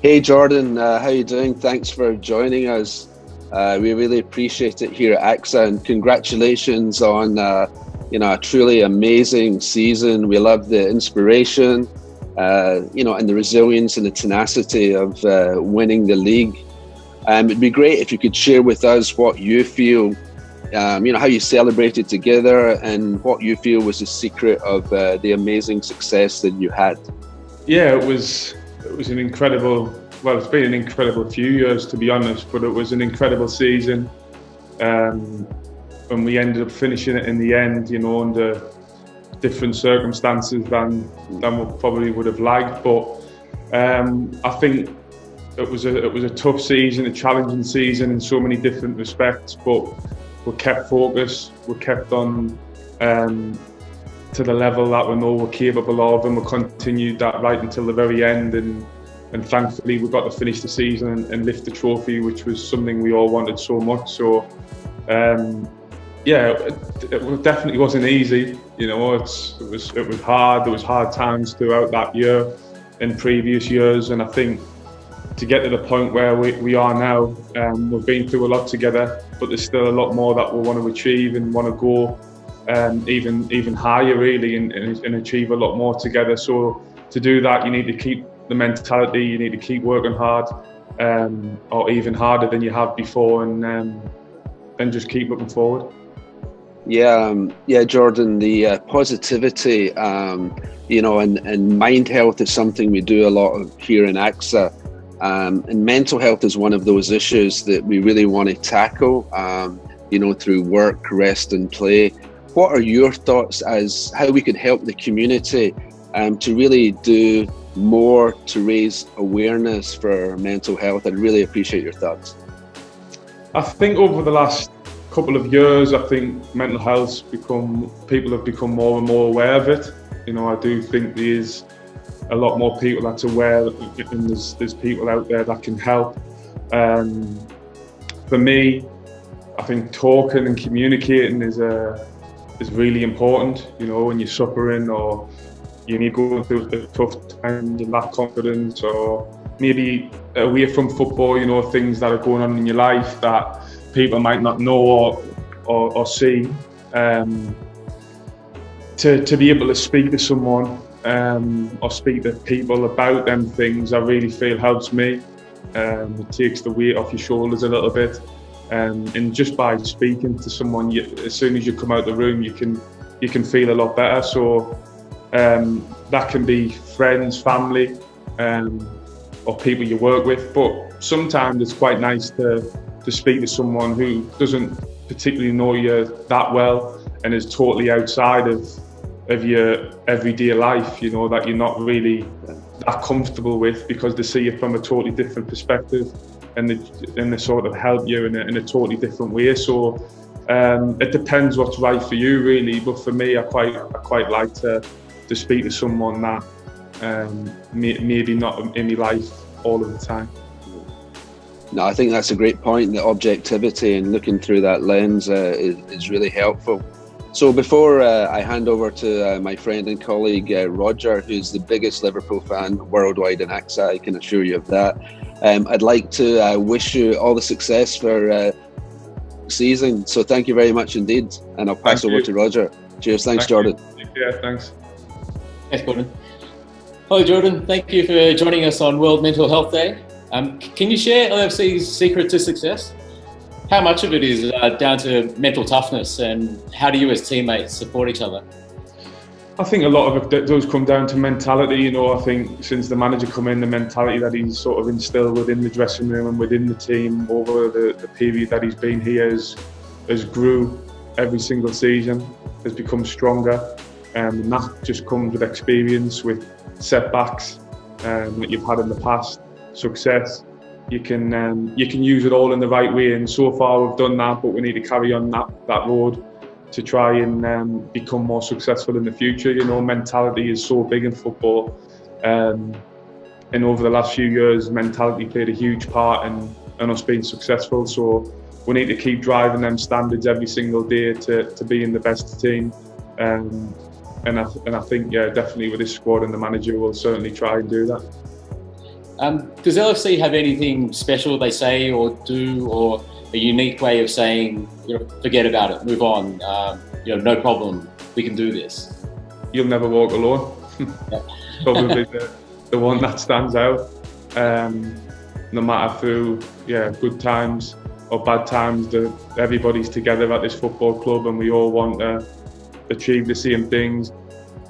Hey Jordan, how you doing? Thanks for joining us. We really appreciate it here at AXA, and congratulations on a truly amazing season. We love the inspiration, and the resilience and the tenacity of winning the league. It'd be great if you could share with us what you feel, how you celebrated together, and what you feel was the secret of the amazing success that you had. Yeah, it was an incredible. Well, it's been an incredible few years, to be honest, but it was an incredible season. And we ended up finishing it in the end, under different circumstances than we probably would have liked. But I think it was a tough season, a challenging season in so many different respects. But we kept focused. We kept on to the level that we know we're capable of, and we continued that right until the very end. And thankfully, we got to finish the season and lift the trophy, which was something we all wanted so much. So, it definitely wasn't easy. It was hard. There was hard times throughout that year and previous years. And I think to get to the point where we are now, we've been through a lot together, but there's still a lot more that we want to achieve and want to go even higher, really, and achieve a lot more together. So to do that, you need to keep the mentality, you need to keep working hard, or even harder than you have before, and just keep looking forward. Yeah, Jordan, the positivity, and mind health is something we do a lot of here in AXA. And mental health is one of those issues that we really want to tackle, through work, rest and play. What are your thoughts as how we could help the community to really do more to raise awareness for mental health? I'd really appreciate your thoughts. I think over the last couple of years, I think mental health people have become more and more aware of it. I do think there's a lot more people that's aware, and there's people out there that can help. For me, I think talking and communicating is really important. When you're suffering or you need to go through a tough time, you lack confidence, or maybe away from football, things that are going on in your life that people might not know or see. To be able to speak to someone or speak to people about them things, I really feel helps me. It takes the weight off your shoulders a little bit. And just by speaking to someone, as soon as you come out the room, you can feel a lot better. So that can be friends, family, or people you work with. But sometimes it's quite nice to speak to someone who doesn't particularly know you that well and is totally outside of your everyday life, that you're not really that comfortable with, because they see you from a totally different perspective, and they sort of help you in a totally different way. So it depends what's right for you, really. But for me, I quite like to speak to someone that maybe not in my life all of the time. No, I think that's a great point. The objectivity and looking through that lens is really helpful. So before I hand over to my friend and colleague Roger, who's the biggest Liverpool fan worldwide in AXA, I can assure you of that, I'd like to wish you all the success for season. So thank you very much indeed, and I'll pass over to Roger. Cheers. Thanks, Jordan. Yeah, thanks. Thanks, Gordon. Hello, Jordan. Thank you for joining us on World Mental Health Day. Can you share LFC's secret to success? How much of it is down to mental toughness, and how do you as teammates support each other? I think a lot of it does come down to mentality. I think since the manager come in, the mentality that he's sort of instilled within the dressing room and within the team over the period that he's been here has grew every single season, has become stronger. And that just comes with experience, with setbacks that you've had in the past, success. You can use it all in the right way, and so far we've done that, but we need to carry on that road to try and become more successful in the future. Mentality is so big in football, and over the last few years, mentality played a huge part in us being successful. So we need to keep driving them standards every single day to being the best team. And I think, definitely with this squad and the manager, we'll certainly try and do that. Does LFC have anything special they say or do, or a unique way of saying, forget about it, move on, no problem, we can do this? You'll never walk alone. Probably the one that stands out. No matter through good times or bad times, everybody's together at this football club and we all want to achieve the same things.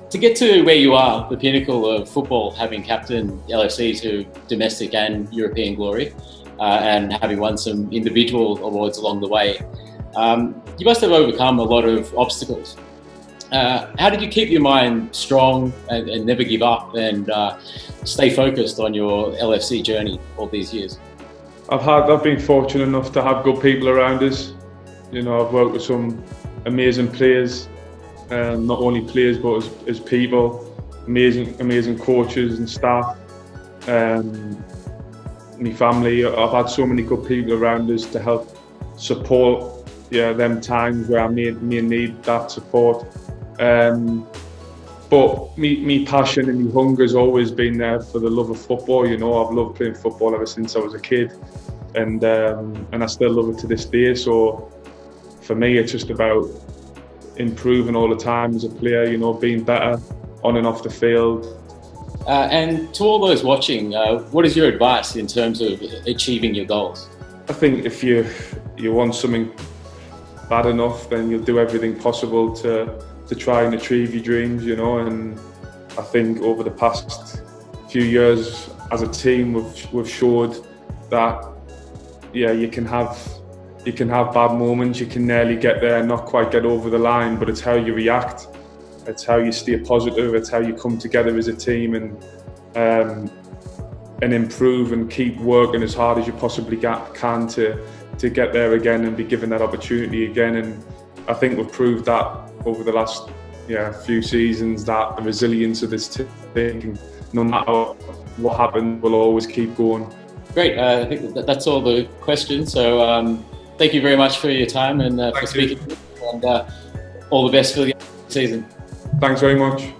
To get to where you are, the pinnacle of football, having captained LFC to domestic and European glory, and having won some individual awards along the way, you must have overcome a lot of obstacles. How did you keep your mind strong and never give up and stay focused on your LFC journey all these years? I've been fortunate enough to have good people around us. I've worked with some amazing players, not only players but as people, amazing coaches and staff. My family, I've had so many good people around us to help support them times where I may need that support. But me passion and my hunger has always been there for the love of football. I've loved playing football ever since I was a kid, and I still love it to this day. So for me, it's just about improving all the time as a player, being better on and off the field. And to all those watching, what is your advice in terms of achieving your goals? I think if you want something bad enough, then you'll do everything possible to try and achieve your dreams, and I think over the past few years as a team we've showed that you can have bad moments, you can nearly get there and not quite get over the line, but it's how you react, it's how you stay positive, it's how you come together as a team and improve and keep working as hard as you possibly can to get there again and be given that opportunity again. And I think we've proved that over the last few seasons, that the resilience of this team, no matter what happens, we'll always keep going. Great, I think that's all the questions. So thank you very much for your time and for speaking, and all the best for the season. Thanks very much.